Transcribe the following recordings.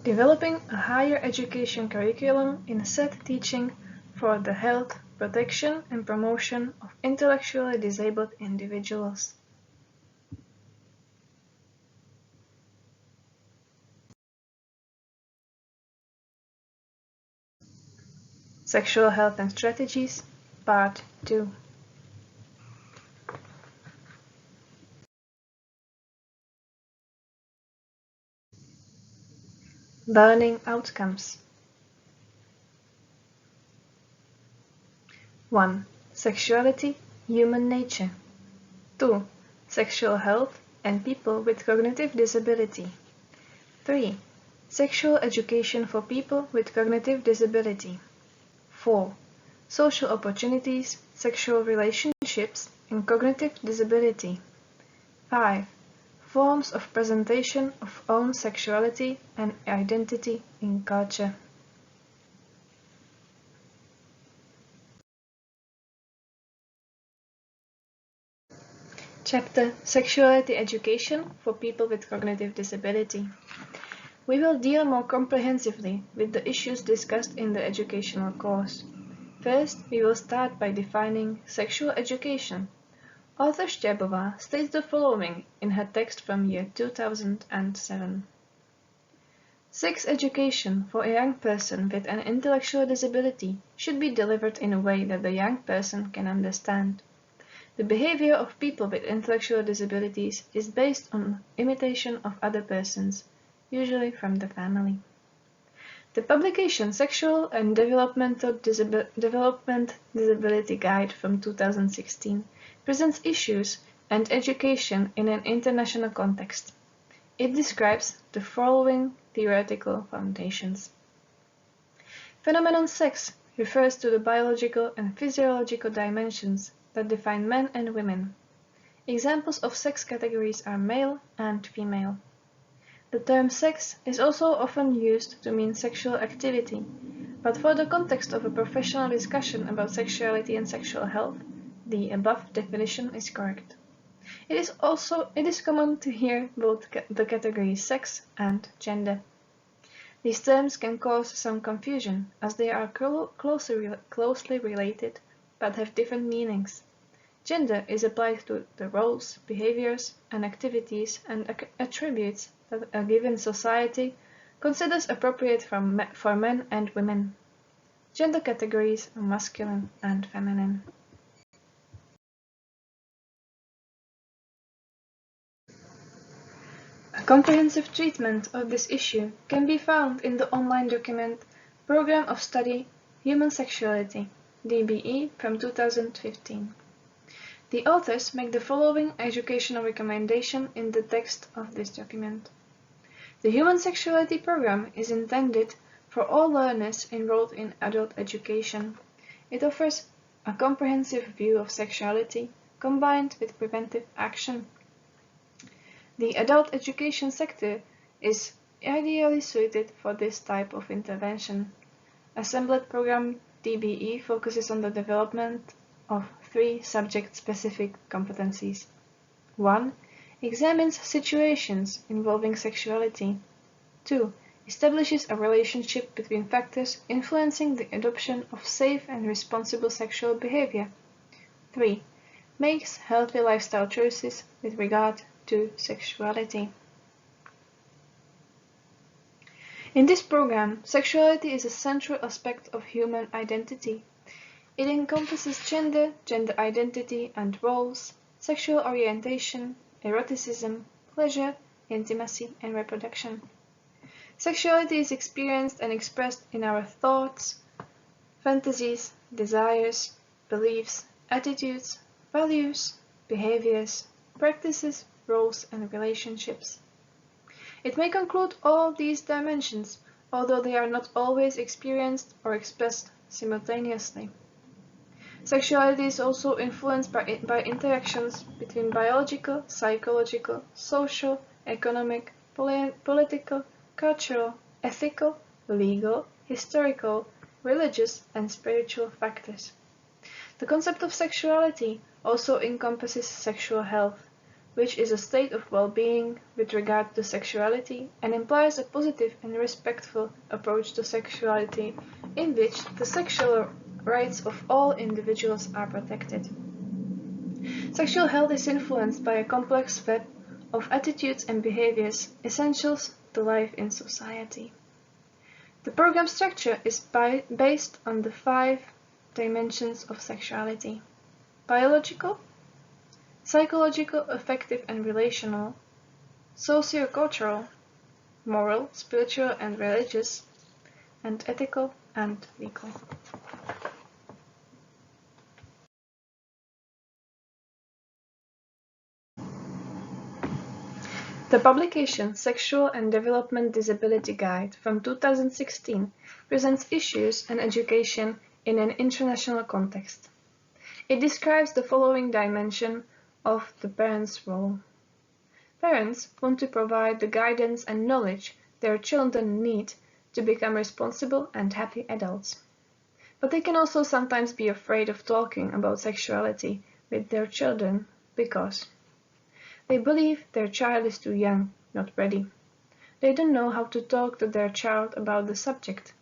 Developing a higher education curriculum in set teaching for the health, protection and promotion of intellectually disabled individuals. Sexual Health and Strategies, Part 2. Learning Outcomes. 1. Sexuality, Human Nature. 2. Sexual Health and People with Cognitive Disability. 3. Sexual Education for People with Cognitive Disability. 4. Social Opportunities, Sexual Relationships, and Cognitive Disability. 5. Forms of presentation of own sexuality and identity in culture. Chapter Sexuality Education for People with Cognitive Disability. We will deal more comprehensively with the issues discussed in the educational course. First, we will start by defining sexual education. Author Štebová states the following in her text from year 2007. Sex education for a young person with an intellectual disability should be delivered in a way that the young person can understand. The behavior of people with intellectual disabilities is based on imitation of other persons, usually from the family. The publication Sexual and Developmental Disability Guide from 2016 presents issues and education in an international context. It describes the following theoretical foundations. Phenomenon sex refers to the biological and physiological dimensions that define men and women. Examples of sex categories are male and female. The term sex is also often used to mean sexual activity, but for the context of a professional discussion about sexuality and sexual health, the above definition is correct. It is common to hear both the categories sex and gender. These terms can cause some confusion, as they are closely related but have different meanings. Gender is applied to the roles, behaviors, and activities and attributes that a given society considers appropriate for men and women. Gender categories are masculine and feminine. A comprehensive treatment of this issue can be found in the online document Program of Study Human Sexuality, DBE from 2015. The authors make the following educational recommendation in the text of this document. The Human Sexuality Program is intended for all learners enrolled in adult education. It offers a comprehensive view of sexuality combined with preventive action. The adult education sector is ideally suited for this type of intervention. Assembled Program DBE focuses on the development of 3 subject-specific competencies. 1. Examines situations involving sexuality. 2. Establishes a relationship between factors influencing the adoption of safe and responsible sexual behavior. 3. Makes healthy lifestyle choices with regard to sexuality. In this program, sexuality is a central aspect of human identity. It encompasses gender, gender identity and roles, sexual orientation, eroticism, pleasure, intimacy, and reproduction. Sexuality is experienced and expressed in our thoughts, fantasies, desires, beliefs, attitudes, values, behaviors, practices, roles, and relationships. It may include all these dimensions, although they are not always experienced or expressed simultaneously. Sexuality is also influenced by interactions between biological, psychological, social, economic, political, cultural, ethical, legal, historical, religious, and spiritual factors. The concept of sexuality also encompasses sexual health. which is a state of well-being with regard to sexuality and implies a positive and respectful approach to sexuality in which the sexual rights of all individuals are protected. Sexual health is influenced by a complex web of attitudes and behaviors essential to life in society. The program structure is based on the 5 dimensions of sexuality: biological, psychological, affective and relational, socio-cultural, moral, spiritual and religious, and ethical and legal. The publication Sexual and Development Disability Guide from 2016 presents issues and education in an international context. It describes the following dimension of the parent's role. Parents want to provide the guidance and knowledge their children need to become responsible and happy adults. But they can also sometimes be afraid of talking about sexuality with their children because they believe their child is too young, not ready. They don't know how to talk to their child about the subject.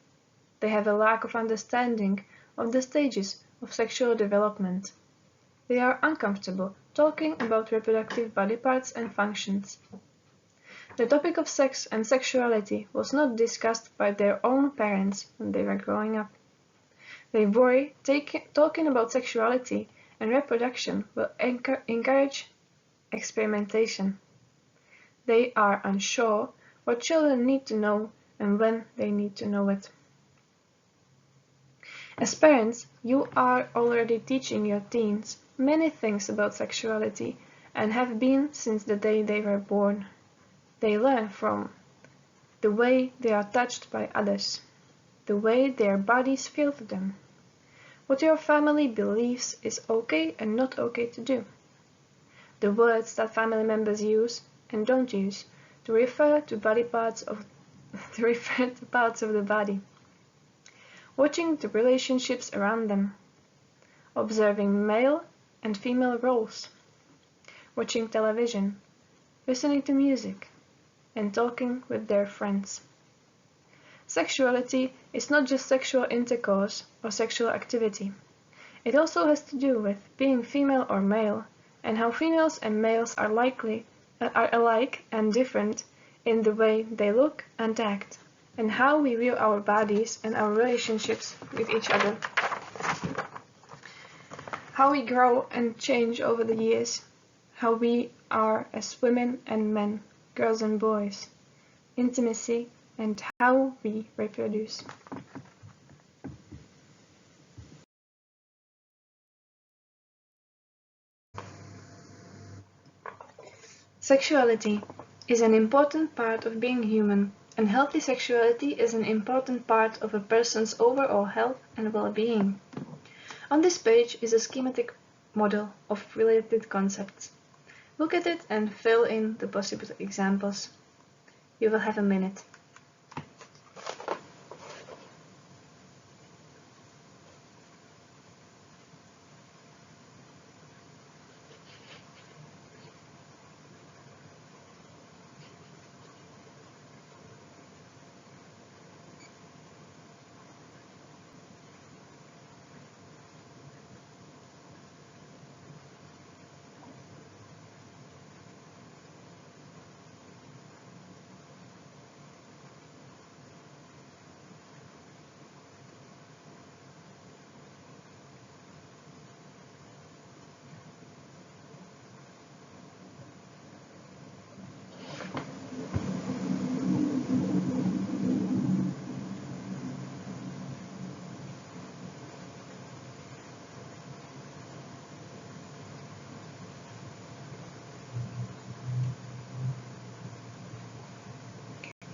They have a lack of understanding of the stages of sexual development. They are uncomfortable talking about reproductive body parts and functions. The topic of sex and sexuality was not discussed by their own parents when they were growing up. They worry talking about sexuality and reproduction will encourage experimentation. They are unsure what children need to know and when they need to know it. As parents, you are already teaching your teens many things about sexuality and have been since the day they were born. They learn from the way they are touched by others, the way their bodies feel to them, what your family believes is okay and not okay to do, the words that family members use and don't use to refer to parts of the body, watching the relationships around them, observing male and female roles, watching television, listening to music, and talking with their friends. Sexuality is not just sexual intercourse or sexual activity. It also has to do with being female or male, and how females and males are alike and different in the way they look and act, and how we view our bodies and our relationships with each other. How we grow and change over the years, how we are as women and men, girls and boys, intimacy, and how we reproduce. Sexuality is an important part of being human, and healthy sexuality is an important part of a person's overall health and well-being. On this page is a schematic model of related concepts. Look at it and fill in the possible examples. You will have a minute.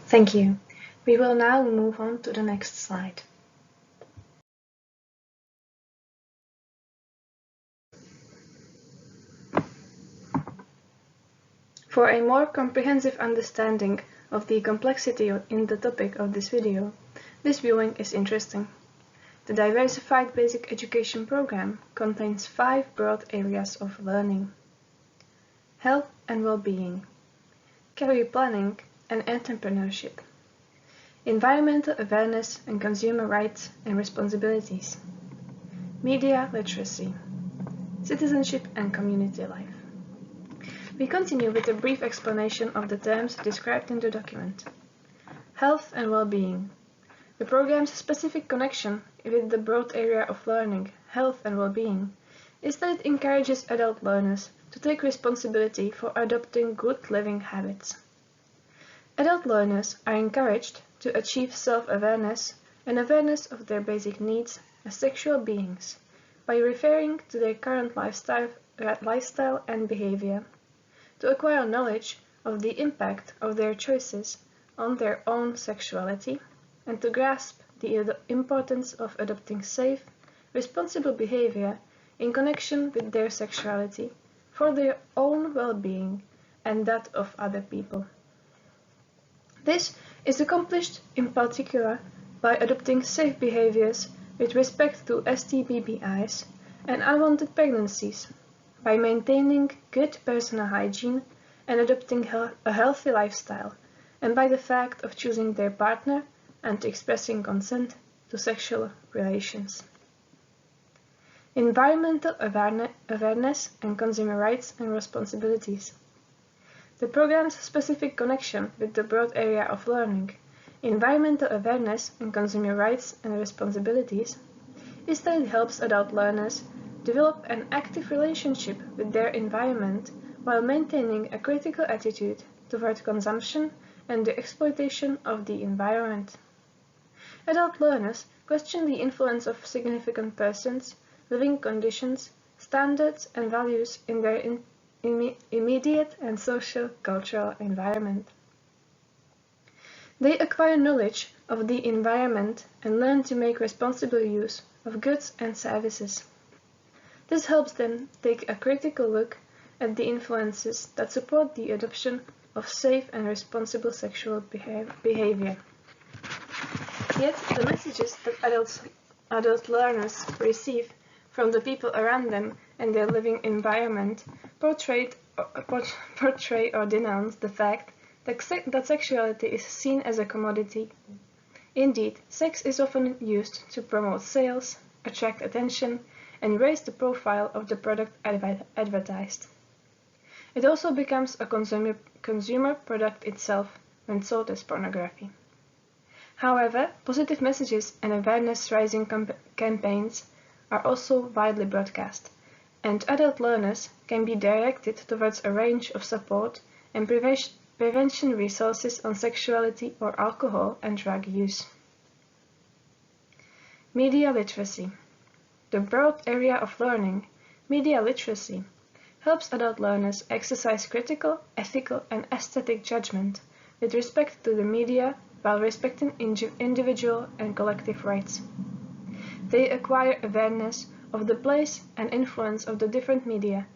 Thank you. We will now move on to the next slide. For a more comprehensive understanding of the complexity in the topic of this video, this viewing is interesting. The Diversified Basic Education Program contains 5 broad areas of learning: health and well-being, career planning and entrepreneurship, environmental awareness and consumer rights and responsibilities, media literacy, citizenship and community life. We continue with a brief explanation of the terms described in the document. Health and well-being. The program's specific connection with the broad area of learning, health and well-being, is that it encourages adult learners to take responsibility for adopting good living habits. Adult learners are encouraged to achieve self-awareness and awareness of their basic needs as sexual beings by referring to their current lifestyle and behavior, to acquire knowledge of the impact of their choices on their own sexuality, and to grasp the importance of adopting safe, responsible behavior in connection with their sexuality for their own well-being and that of other people. This is accomplished in particular by adopting safe behaviors with respect to STBBIs and unwanted pregnancies, by maintaining good personal hygiene and adopting a healthy lifestyle, and by the fact of choosing their partner and expressing consent to sexual relations. Environmental awareness and consumer rights and responsibilities. The program's specific connection with the broad area of learning, environmental awareness and consumer rights and responsibilities, is that it helps adult learners develop an active relationship with their environment while maintaining a critical attitude toward consumption and the exploitation of the environment. Adult learners question the influence of significant persons, living conditions, standards and values in their immediate and social-cultural environment. They acquire knowledge of the environment and learn to make responsible use of goods and services. This helps them take a critical look at the influences that support the adoption of safe and responsible sexual behavior. Yet, the messages that adult learners receive from the people around them and their living environment portray or denounce the fact that sexuality is seen as a commodity. Indeed, sex is often used to promote sales, attract attention, and raise the profile of the product advertised. It also becomes a consumer product itself when sold as pornography. However, positive messages and awareness-raising campaigns are also widely broadcast, and adult learners can be directed towards a range of support and prevention resources on sexuality or alcohol and drug use. Media literacy. The broad area of learning, media literacy, helps adult learners exercise critical, ethical, and aesthetic judgment with respect to the media while respecting individual and collective rights. They acquire awareness of the place and influence of the different media,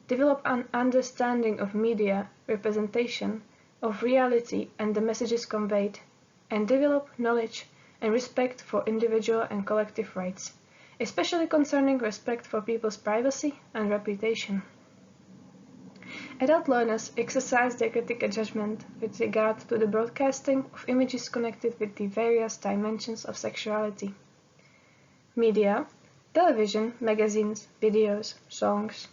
develop an understanding of media representation, of reality and the messages conveyed, and develop knowledge and respect for individual and collective rights, especially concerning respect for people's privacy and reputation. Adult learners exercise their critical judgment with regard to the broadcasting of images connected with the various dimensions of sexuality. Media, television, magazines, videos, songs,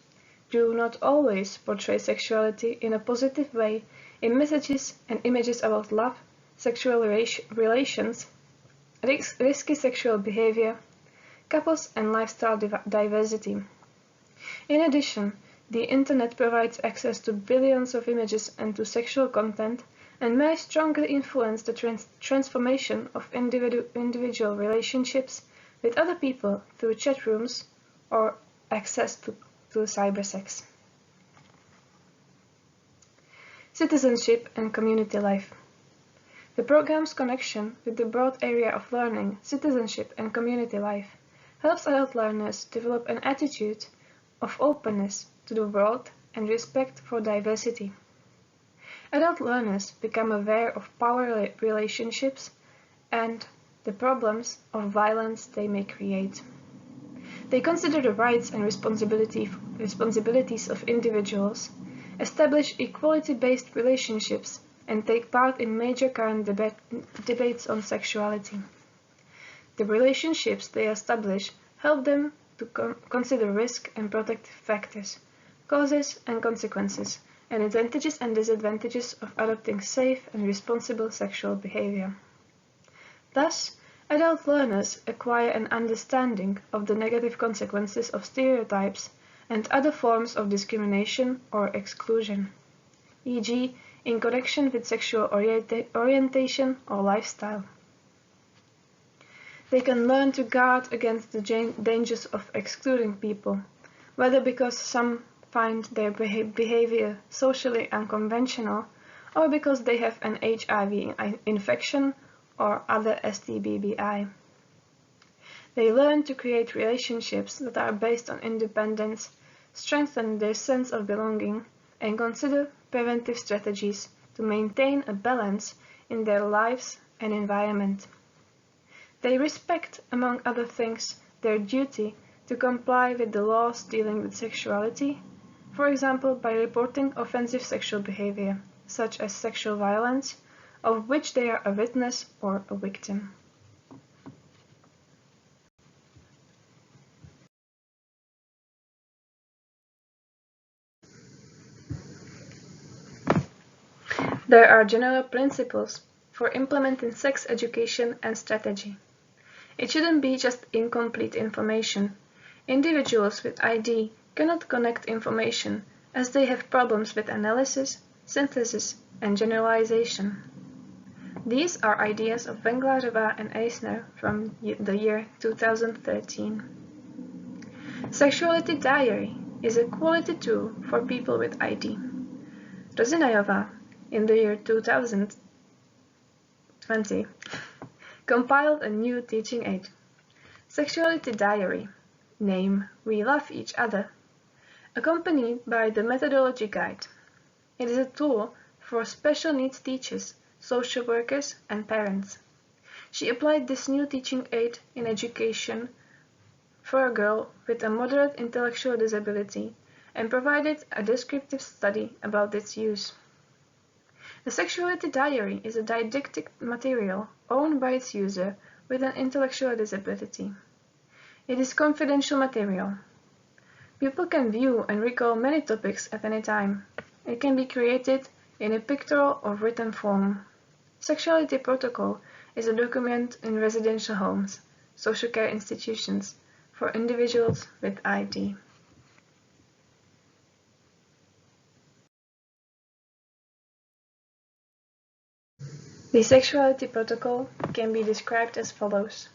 do not always portray sexuality in a positive way in messages and images about love, sexual relations, risky sexual behavior, couples and lifestyle diversity. In addition, the Internet provides access to billions of images and to sexual content and may strongly influence the transformation of individual relationships with other people through chat rooms or access to cybersex. Citizenship and community life. The program's connection with the broad area of learning, citizenship and community life helps adult learners develop an attitude of openness to the world and respect for diversity. Adult learners become aware of power relationships and the problems of violence they may create. They consider the rights and responsibilities of individuals establish equality-based relationships, and take part in major current debates on sexuality. The relationships they establish help them to consider risk and protective factors, causes and consequences, and advantages and disadvantages of adopting safe and responsible sexual behavior. Thus, adult learners acquire an understanding of the negative consequences of stereotypes and other forms of discrimination or exclusion, e.g., in connection with sexual orientation or lifestyle. They can learn to guard against the dangers of excluding people, whether because some find their behavior socially unconventional or because they have an HIV infection or other STBBI. They learn to create relationships that are based on independence, strengthen their sense of belonging, and consider preventive strategies to maintain a balance in their lives and environment. They respect, among other things, their duty to comply with the laws dealing with sexuality, for example by reporting offensive sexual behavior, such as sexual violence, of which they are a witness or a victim. There are general principles for implementing sex education and strategy. It shouldn't be just incomplete information. Individuals with ID cannot connect information as they have problems with analysis, synthesis, and generalization. These are ideas of Venglarova and Eisner from the year 2013. Sexuality Diary is a quality tool for people with ID. Rozinayova, in the year 2020, compiled a new teaching aid, Sexuality Diary, name We Love Each Other, accompanied by the methodology guide. It is a tool for special needs teachers, social workers, and parents. She applied this new teaching aid in education for a girl with a moderate intellectual disability and provided a descriptive study about its use. The Sexuality Diary is a didactic material owned by its user with an intellectual disability. It is confidential material. People can view and recall many topics at any time. It can be created in a pictorial or written form. Sexuality Protocol is a document in residential homes, social care institutions, for individuals with ID. The Sexuality Protocol can be described as follows.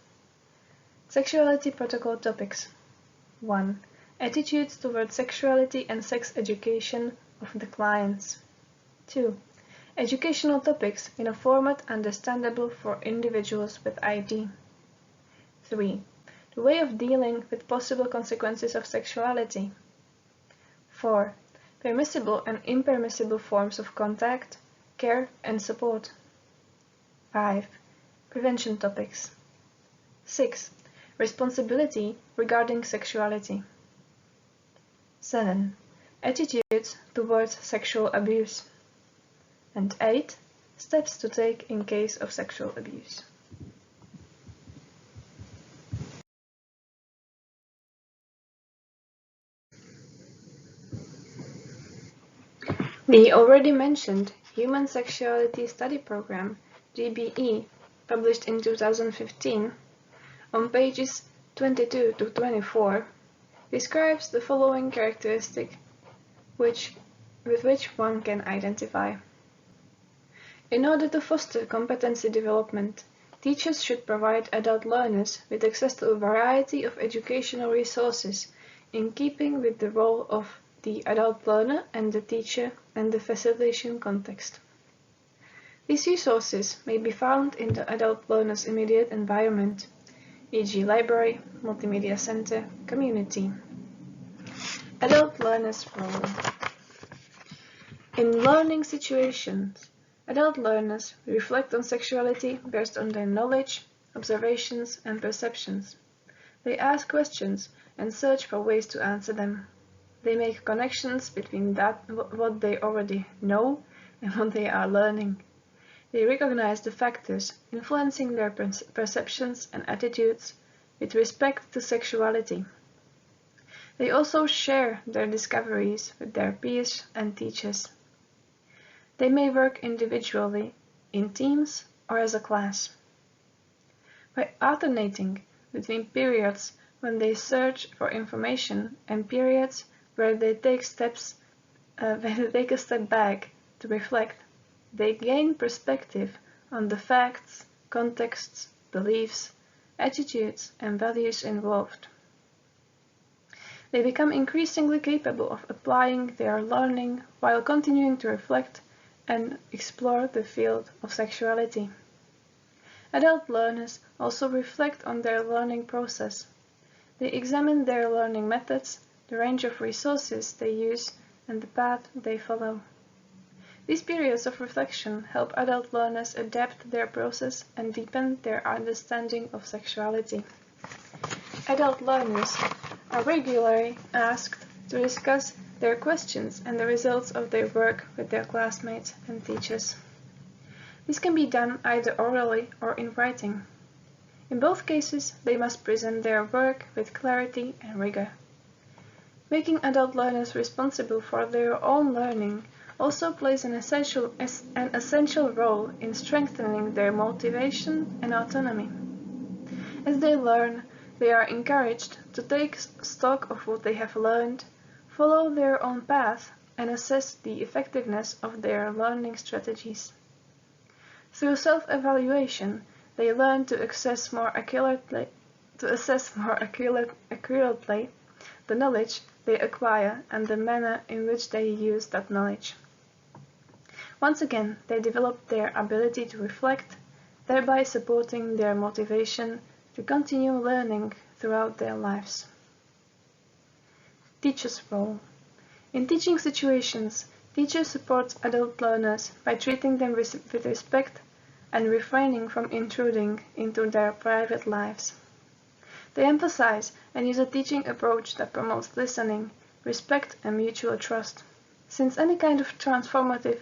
Sexuality Protocol topics. 1. Attitudes toward sexuality and sex education of the clients. 2. Educational topics in a format understandable for individuals with ID. 3. The way of dealing with possible consequences of sexuality. 4. Permissible and impermissible forms of contact, care, and support. 5. Prevention topics. 6. Responsibility regarding sexuality. 7. Attitudes towards sexual abuse. And 8. Steps to take in case of sexual abuse. The already mentioned Human Sexuality Study Program, GBE, published in 2015, on pages 22 to 24, describes the following characteristic with which one can identify. In order to foster competency development, teachers should provide adult learners with access to a variety of educational resources in keeping with the role of the adult learner and the teacher and the facilitation context. These resources may be found in the adult learner's immediate environment, e.g. library, multimedia center, community. Adult learner's role. In learning situations, adult learners reflect on sexuality based on their knowledge, observations, and perceptions. They ask questions and search for ways to answer them. They make connections between what they already know and what they are learning. They recognize the factors influencing their perceptions and attitudes with respect to sexuality. They also share their discoveries with their peers and teachers. They may work individually, in teams, or as a class. By alternating between periods when they search for information and periods where they take a step back to reflect, they gain perspective on the facts, contexts, beliefs, attitudes, and values involved. They become increasingly capable of applying their learning while continuing to reflect and explore the field of sexuality. Adult learners also reflect on their learning process. They examine their learning methods, the range of resources they use, and the path they follow. These periods of reflection help adult learners adapt their process and deepen their understanding of sexuality. Adult learners are regularly asked to discuss their questions and the results of their work with their classmates and teachers. This can be done either orally or in writing. In both cases, they must present their work with clarity and rigor. Making adult learners responsible for their own learning also plays an essential role in strengthening their motivation and autonomy. As they learn, they are encouraged to take stock of what they have learned, follow their own path, and assess the effectiveness of their learning strategies. Through self-evaluation, they learn to assess more accurately the knowledge they acquire and the manner in which they use that knowledge. Once again, they develop their ability to reflect, thereby supporting their motivation to continue learning throughout their lives. Teacher's role. In teaching situations, teachers support adult learners by treating them with respect and refraining from intruding into their private lives. They emphasize and use a teaching approach that promotes listening, respect, and mutual trust. Since any kind of transformative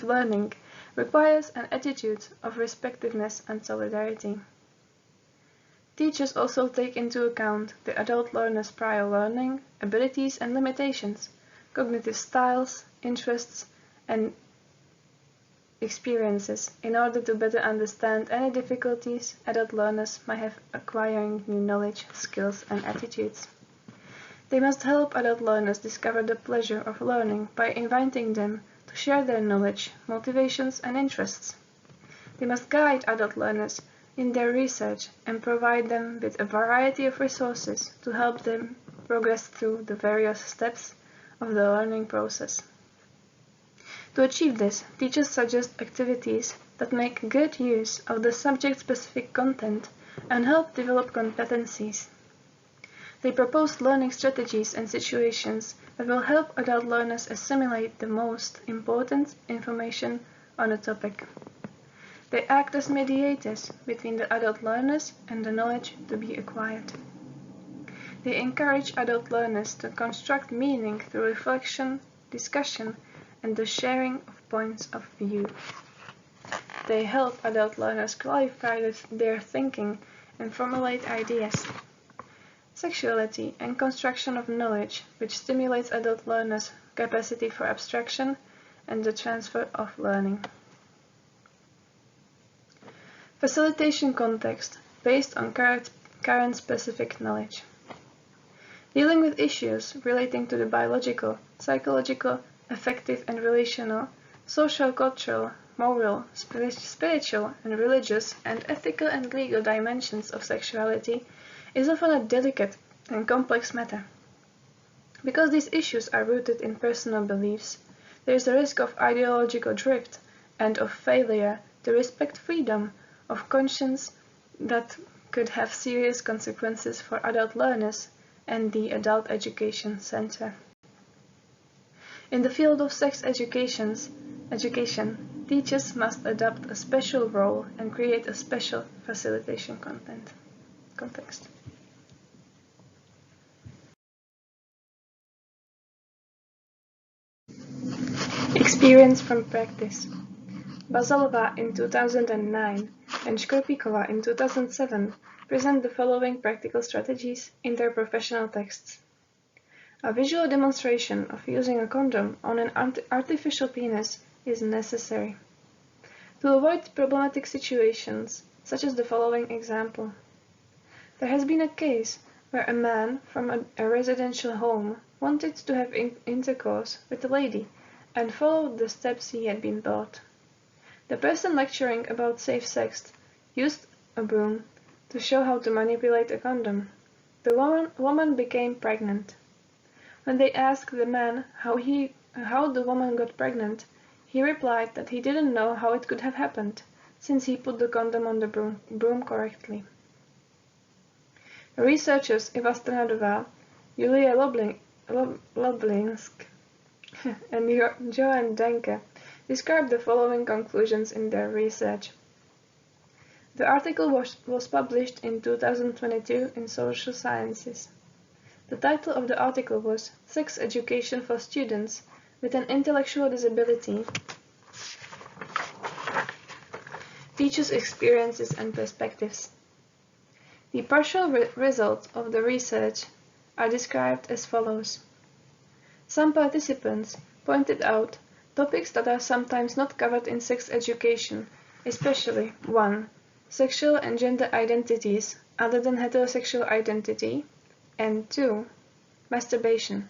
learning requires an attitude of respectiveness and solidarity. Teachers also take into account the adult learner's prior learning, abilities and limitations, cognitive styles, interests, and experiences in order to better understand any difficulties adult learners might have acquiring new knowledge, skills, and attitudes. They must help adult learners discover the pleasure of learning by inviting them to share their knowledge, motivations, and interests. They must guide adult learners in their research and provide them with a variety of resources to help them progress through the various steps of the learning process. To achieve this, teachers suggest activities that make good use of the subject-specific content and help develop competencies. They propose learning strategies and situations that will help adult learners assimilate the most important information on a topic. They act as mediators between the adult learners and the knowledge to be acquired. They encourage adult learners to construct meaning through reflection, discussion, and the sharing of points of view. They help adult learners clarify their thinking and formulate ideas. Sexuality and construction of knowledge, which stimulates adult learners' capacity for abstraction and the transfer of learning. Facilitation context based on current specific knowledge. Dealing with issues relating to the biological, psychological, affective and relational, social, cultural, moral, spiritual and religious, and ethical and legal dimensions of sexuality is often a delicate and complex matter. Because these issues are rooted in personal beliefs, there is a risk of ideological drift and of failure to respect freedom of conscience that could have serious consequences for adult learners and the Adult Education Center. In the field of sex education, teachers must adopt a special role and create a special facilitation context. Experience from practice. Bazalova in 2009 and Škorpíková in 2007 present the following practical strategies in their professional texts. A visual demonstration of using a condom on an artificial penis is necessary. To avoid problematic situations, such as the following example. There has been a case where a man from a residential home wanted to have intercourse with a lady and followed the steps he had been taught. The person lecturing about safe sex used a broom to show how to manipulate a condom. The woman became pregnant. When they asked the man how the woman got pregnant, he replied that he didn't know how it could have happened, since he put the condom on the broom correctly. The researchers Eva Strnadová, Julia Loblinsk, and Joan Denke describe the following conclusions in their research. The article was published in 2022 in Social Sciences. The title of the article was Sex Education for Students with an Intellectual Disability, Teachers' Experiences and Perspectives. The partial results of the research are described as follows. Some participants pointed out topics that are sometimes not covered in sex education, especially 1. Sexual and gender identities other than heterosexual identity, and 2. Masturbation.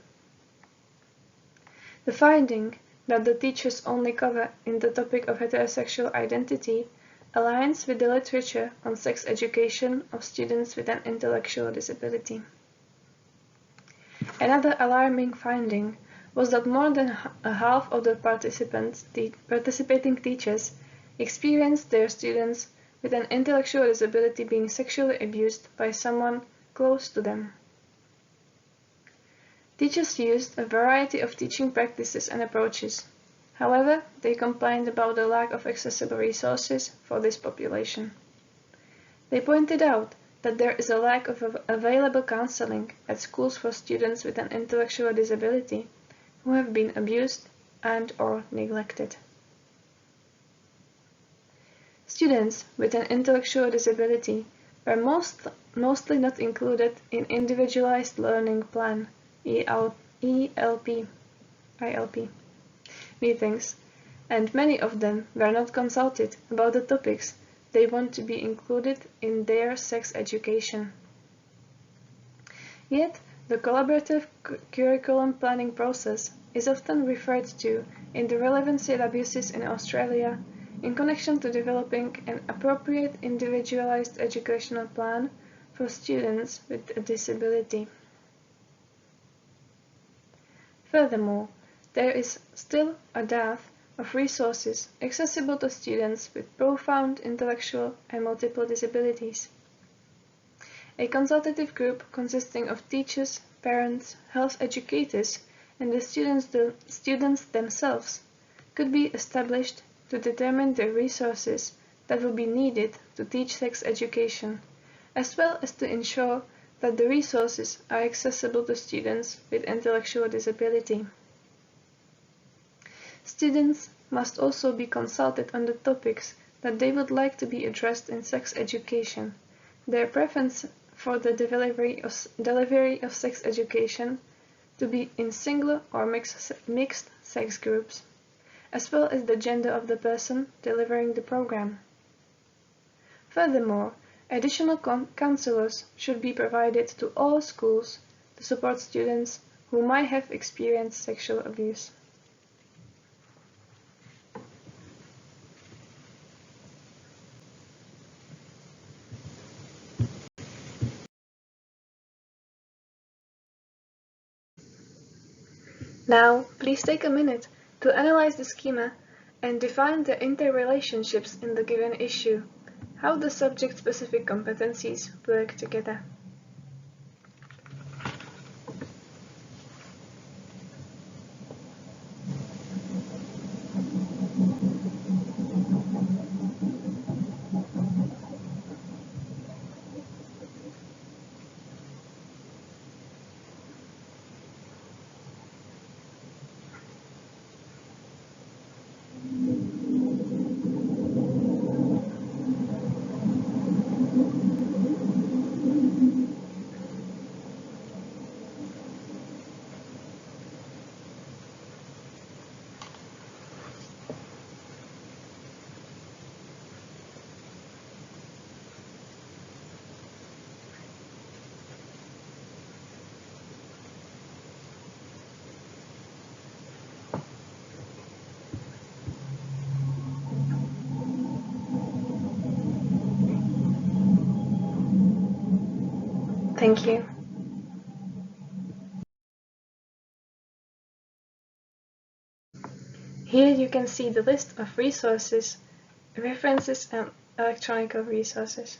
The finding that the teachers only cover in the topic of heterosexual identity aligns with the literature on sex education of students with an intellectual disability. Another alarming finding was that more than a half of the participating teachers experienced their students with an intellectual disability being sexually abused by someone close to them. Teachers used a variety of teaching practices and approaches. However, they complained about the lack of accessible resources for this population. They pointed out that there is a lack of available counseling at schools for students with an intellectual disability who have been abused and/or neglected. Students with an intellectual disability were mostly not included in Individualized Learning Plan (ILP) meetings, and many of them were not consulted about the topics they want to be included in their sex education. Yet, the collaborative curriculum planning process is often referred to in the Relevancy of Abuses in Australia in connection to developing an appropriate individualized educational plan for students with a disability. Furthermore, there is still a dearth of resources accessible to students with profound intellectual and multiple disabilities. A consultative group consisting of teachers, parents, health educators, and the students themselves could be established to determine the resources that will be needed to teach sex education, as well as to ensure that the resources are accessible to students with intellectual disability. Students must also be consulted on the topics that they would like to be addressed in sex education, their preference for the delivery of sex education to be in single or mixed sex groups, as well as the gender of the person delivering the program. Furthermore, additional counselors should be provided to all schools to support students who might have experienced sexual abuse. Now, please take a minute to analyze the schema and define the interrelationships in the given issue, how the subject-specific competencies work together. Thank you. Here you can see the list of resources, references and electronic resources.